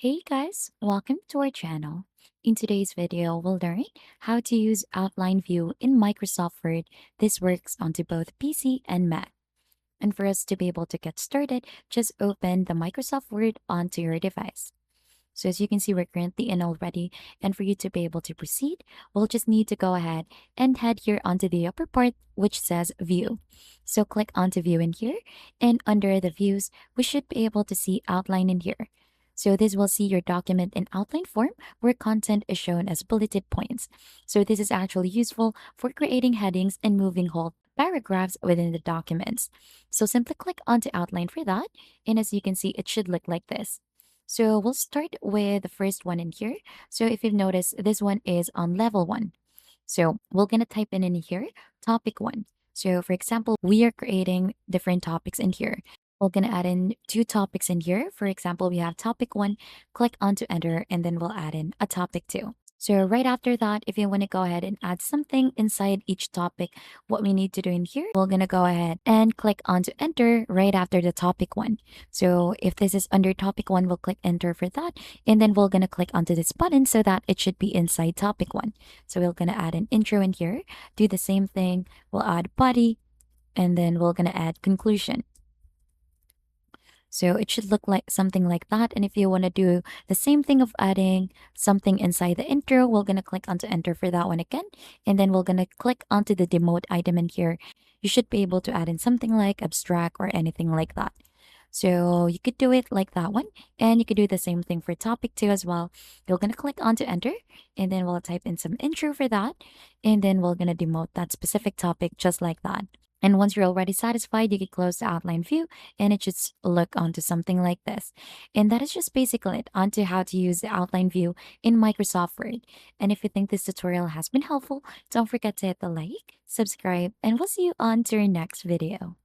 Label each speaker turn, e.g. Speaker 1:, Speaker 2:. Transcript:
Speaker 1: Hey guys, welcome to our channel. In today's video, we'll learn how to use Outline View in Microsoft Word. This works onto both PC and Mac. And for us to be able to get started, just open the Microsoft Word onto your device. So as you can see, we're currently in already. And for you to be able to proceed, we'll just need to go ahead and head here onto the upper part, which says View. So click onto View in here. And under the views, we should be able to see Outline in here. So this will see your document in outline form where content is shown as bulleted points. So this is actually useful for creating headings and moving whole paragraphs within the documents. So simply click onto outline for that. And as you can see, it should look like this. So we'll start with the first one in here. So if you've noticed, this one is on level one. So we're going to type in here, topic one. So for example, we are creating different topics in here. We're going to add in two topics in here. For example, we have topic one, click on to enter, and then we'll add in a topic two. So right after that, if you want to go ahead and add something inside each topic, what we need to do in here, we're going to go ahead and click on to enter right after the topic one. So if this is under topic one, we'll click enter for that. And then we're going to click onto this button so that it should be inside topic one. So we're going to add an intro in here, do the same thing. We'll add body, and then we're going to add conclusion. So it should look like something like that. And if you want to do the same thing of adding something inside the intro, we're going to click onto enter for that one again. And then we're going to click onto the demote item in here. You should be able to add in something like abstract or anything like that. So you could do it like that one. And you could do the same thing for topic two as well. You're going to click onto enter, and then we'll type in some intro for that. And then we're going to demote that specific topic just like that. And once you're already satisfied, you can close the outline view and it should look onto something like this. And that is just basically it onto how to use the outline view in Microsoft Word. And if you think this tutorial has been helpful, don't forget to hit the like, subscribe, and we'll see you on to our next video.